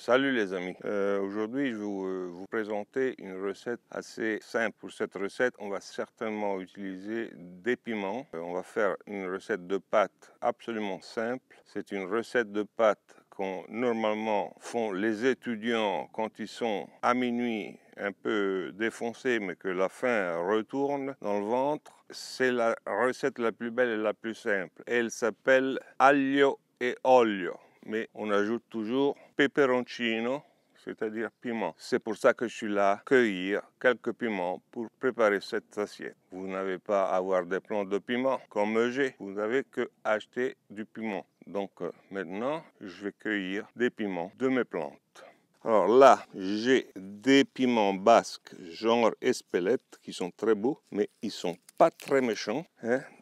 Salut les amis, aujourd'hui je vais vous présenter une recette assez simple. Pour cette recette, on va certainement utiliser des piments. On va faire une recette de pâtes absolument simple. C'est une recette de pâtes qu'on normalement font les étudiants quand ils sont à minuit un peu défoncés mais que la faim retourne dans le ventre. C'est la recette la plus belle et la plus simple. Elle s'appelle aglio e olio. Mais on ajoute toujours peperoncino, c'est-à-dire piment. C'est pour ça que je suis là, cueillir quelques piments pour préparer cette assiette. Vous n'avez pas à avoir des plantes de piment comme j'ai, vous n'avez que acheter du piment. Donc maintenant, je vais cueillir des piments de mes plantes. Alors là, j'ai des piments basques, genre Espelette, qui sont très beaux, mais ils sont pas très méchants.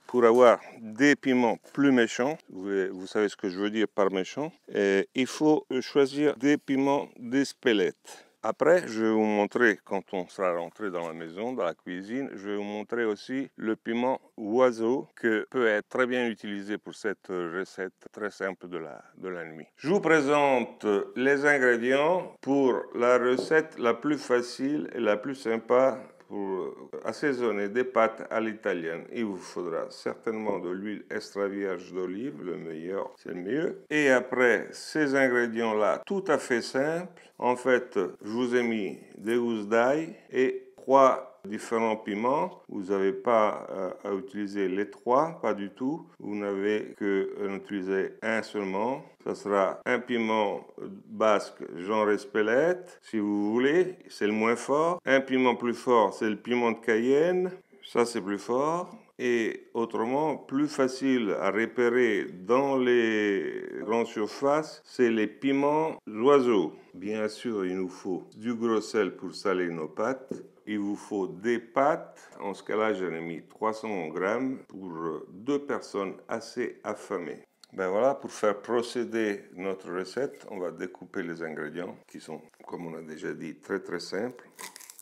Pour avoir des piments plus méchants, vous savez ce que je veux dire par méchant, il faut choisir des piments d'Espelette. Après, je vais vous montrer, quand on sera rentré dans la maison, dans la cuisine, je vais vous montrer aussi le piment oiseau qui peut être très bien utilisé pour cette recette très simple de la nuit. Je vous présente les ingrédients pour la recette la plus facile et la plus sympa pour assaisonner des pâtes à l'italienne. Il vous faudra certainement de l'huile extra vierge d'olive, le meilleur, c'est le mieux. Et après, ces ingrédients-là, tout à fait simples. En fait, je vous ai mis des gousses d'ail et 3 différents piments. Vous n'avez pas à utiliser les 3, pas du tout. Vous n'avez que utiliser un seulement. Ça sera un piment basque genre Espelette, si vous voulez, c'est le moins fort. Un piment plus fort, c'est le piment de Cayenne, ça c'est plus fort. Et autrement, plus facile à repérer dans les grandes surfaces, c'est les piments oiseaux. Bien sûr, il nous faut du gros sel pour saler nos pâtes. Il vous faut des pâtes. En ce cas-là, j'en ai mis 300 grammes pour 2 personnes assez affamées. Ben voilà, pour faire procéder notre recette, on va découper les ingrédients qui sont, comme on a déjà dit, très simples.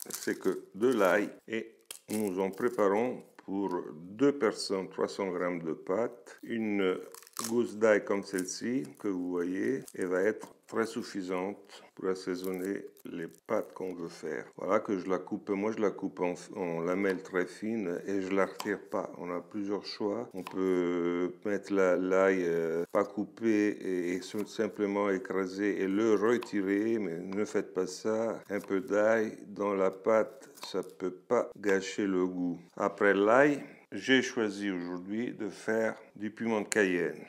C'est que de l'ail et nous en préparons pour 2 personnes 300 grammes de pâtes. Une gousse d'ail comme celle-ci que vous voyez, elle va être très suffisante pour assaisonner les pâtes qu'on veut faire. Voilà que je la coupe, moi je la coupe en lamelles très fines et je la retire pas. On a plusieurs choix. On peut mettre l'ail pas coupé et simplement écraser et le retirer, mais ne faites pas ça. Un peu d'ail dans la pâte, ça peut pas gâcher le goût. Après l'ail, j'ai choisi aujourd'hui de faire du piment de Cayenne,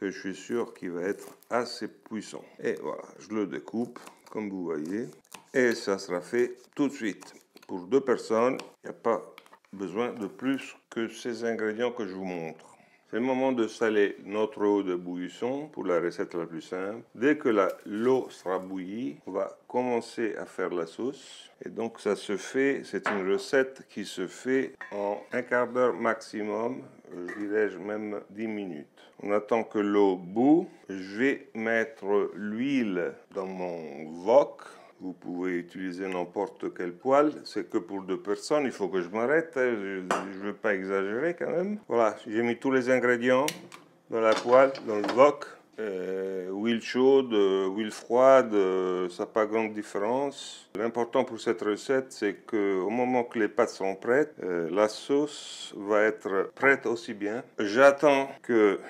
que je suis sûr qu'il va être assez puissant. Et voilà, je le découpe, comme vous voyez. Et ça sera fait tout de suite. Pour 2 personnes, il n'y a pas besoin de plus que ces ingrédients que je vous montre. C'est le moment de saler notre eau de bouillisson pour la recette la plus simple. Dès que l'eau sera bouillie, on va commencer à faire la sauce. Et donc ça se fait, c'est une recette qui se fait en un quart d'heure maximum, je dirais même 10 minutes. On attend que l'eau bout. Je vais mettre l'huile dans mon wok. Vous pouvez utiliser n'importe quel poêle, c'est que pour 2 personnes, il faut que je m'arrête, je ne veux pas exagérer quand même. Voilà, j'ai mis tous les ingrédients dans la poêle, dans le wok. Huile chaude, huile froide, ça n'a pas grande différence. L'important pour cette recette, c'est qu'au moment que les pâtes sont prêtes, la sauce va être prête aussi bien. J'attends que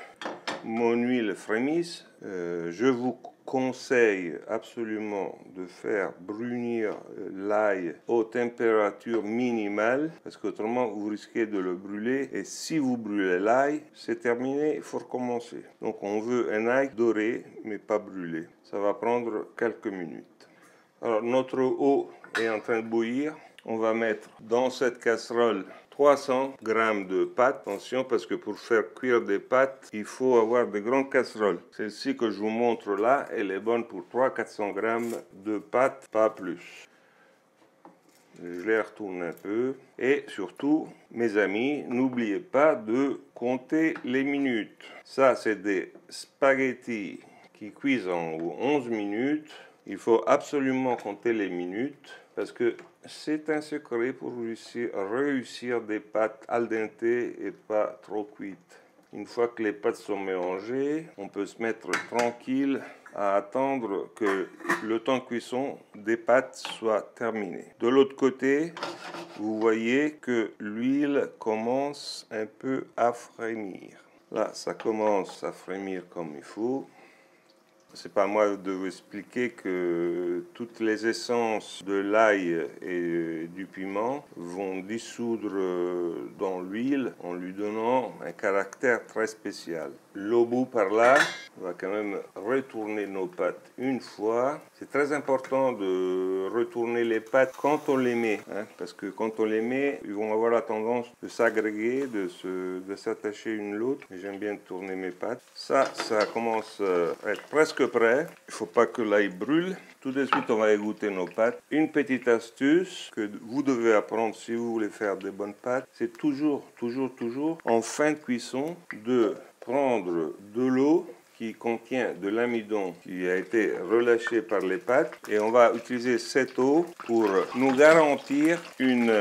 mon huile frémisse. Je vous conseille absolument de faire brunir l'ail aux températures minimales parce qu'autrement vous risquez de le brûler et si vous brûlez l'ail, c'est terminé, il faut recommencer. Donc on veut un ail doré mais pas brûlé. Ça va prendre quelques minutes. Alors notre eau est en train de bouillir. On va mettre dans cette casserole 300 grammes de pâtes. Attention parce que pour faire cuire des pâtes, il faut avoir de grandes casseroles. Celle-ci que je vous montre là, elle est bonne pour 300-400 grammes de pâtes, pas plus. Je les retourne un peu. Et surtout, mes amis, n'oubliez pas de compter les minutes. Ça, c'est des spaghettis qui cuisent en 11 minutes. Il faut absolument compter les minutes parce que c'est un secret pour réussir des pâtes al dente et pas trop cuites. Une fois que les pâtes sont mélangées, on peut se mettre tranquille à attendre que le temps de cuisson des pâtes soit terminé. De l'autre côté, vous voyez que l'huile commence un peu à frémir. Là, ça commence à frémir comme il faut. C'est pas à moi de vous expliquer que toutes les essences de l'ail et du piment vont dissoudre dans l'huile en lui donnant un caractère très spécial. L'au bout par là, on va quand même retourner nos pâtes une fois. C'est très important de retourner les pâtes quand on les met, hein, parce que quand on les met, ils vont avoir la tendance de s'agréger, de s'attacher une l'autre. J'aime bien tourner mes pâtes. Ça commence à être presque prêt. Il ne faut pas que l'ail brûle. Tout de suite, on va égoutter nos pâtes. Une petite astuce que vous devez apprendre si vous voulez faire des bonnes pâtes, c'est toujours en fin de cuisson de prendre de l'eau qui contient de l'amidon qui a été relâché par les pâtes et on va utiliser cette eau pour nous garantir une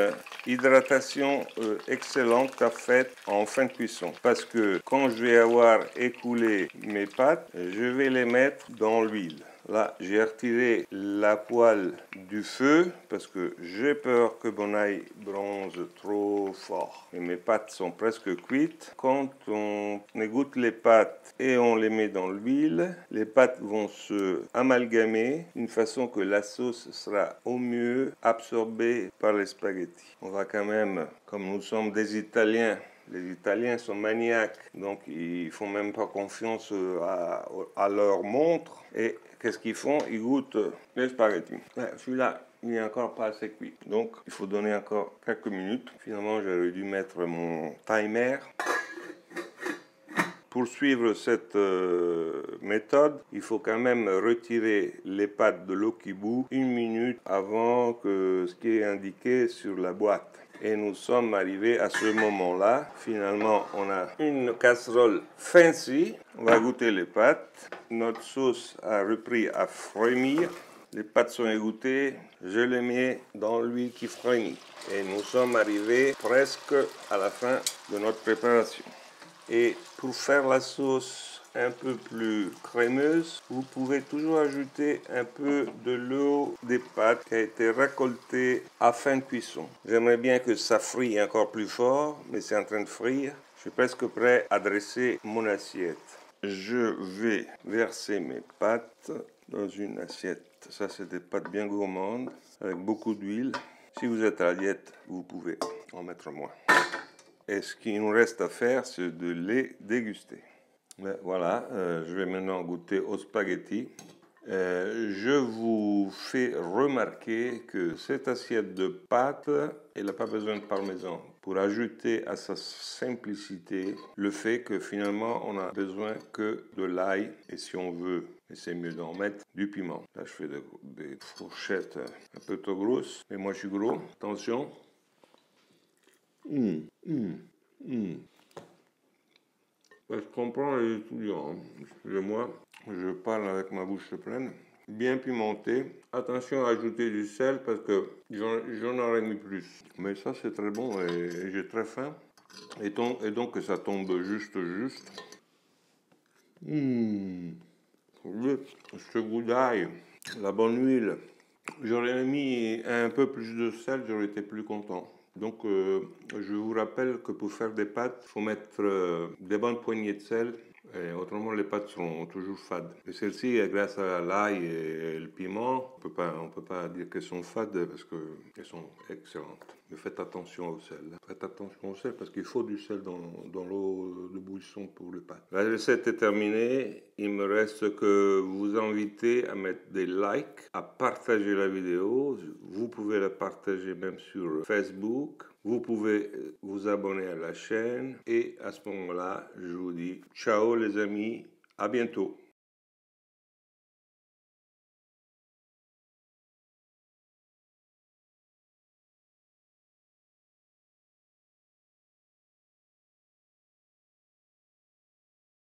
hydratation excellente à faire en fin de cuisson. Parce que quand je vais avoir écoulé mes pâtes, je vais les mettre dans l'huile. Là, j'ai retiré la poêle du feu parce que j'ai peur que mon ail bronze trop fort. Et mes pâtes sont presque cuites. Quand on égoutte les pâtes et on les met dans l'huile, les pâtes vont se amalgamer d'une façon que la sauce sera au mieux absorbée par les spaghettis. On va quand même, comme nous sommes des Italiens, les Italiens sont maniaques, donc ils font même pas confiance à leur montre. Et qu'est-ce qu'ils font? Ils goûtent les spaghettis. Ouais, celui-là, il n'est encore pas assez cuit. Donc, il faut donner encore quelques minutes. Finalement, j'aurais dû mettre mon timer. Pour suivre cette méthode, il faut quand même retirer les pâtes de l'eau qui bout 1 minute avant que ce qui est indiqué sur la boîte. Et nous sommes arrivés à ce moment-là. Finalement, on a une casserole fancy. On va goûter les pâtes. Notre sauce a repris à frémir. Les pâtes sont égouttées. Je les mets dans l'huile qui frémit. Et nous sommes arrivés presque à la fin de notre préparation. Et pour faire la sauce un peu plus crémeuse, vous pouvez toujours ajouter un peu de l'eau des pâtes qui a été récoltée à fin de cuisson. J'aimerais bien que ça frie encore plus fort, mais c'est en train de frire. Je suis presque prêt à dresser mon assiette. Je vais verser mes pâtes dans une assiette. Ça, c'est des pâtes bien gourmandes, avec beaucoup d'huile. Si vous êtes à la diète, vous pouvez en mettre moins. Et ce qu'il nous reste à faire, c'est de les déguster. Voilà, je vais maintenant goûter aux spaghettis. Je vous fais remarquer que cette assiette de pâtes, elle n'a pas besoin de parmesan. Pour ajouter à sa simplicité le fait que finalement, on n'a besoin que de l'ail. Et si on veut, et c'est mieux d'en mettre, du piment. Là, je fais des fourchettes un peu trop grosses. Mais moi, je suis gros. Attention. Je comprends les étudiants, excusez-moi, je parle avec ma bouche pleine. Bien pimenté. Attention à ajouter du sel parce que j'en aurais mis plus. Mais ça c'est très bon et j'ai très faim. Et donc que ça tombe juste. Ce goût d'ail, la bonne huile. J'aurais mis un peu plus de sel, j'aurais été plus content. Donc, je vous rappelle que pour faire des pâtes, il faut mettre des bonnes poignées de sel. Et autrement, les pâtes seront toujours fades. Et celles-ci, grâce à l'ail et le piment, on peut pas dire qu'elles sont fades parce qu'elles sont excellentes. Mais faites attention au sel. Faites attention au sel parce qu'il faut du sel dans l'eau de bouillisson pour les pâtes. La recette est terminée. Il me reste que vous inviter à mettre des likes, à partager la vidéo. Vous pouvez la partager même sur Facebook. Vous pouvez vous abonner à la chaîne et à ce moment-là, je vous dis ciao les amis, à bientôt.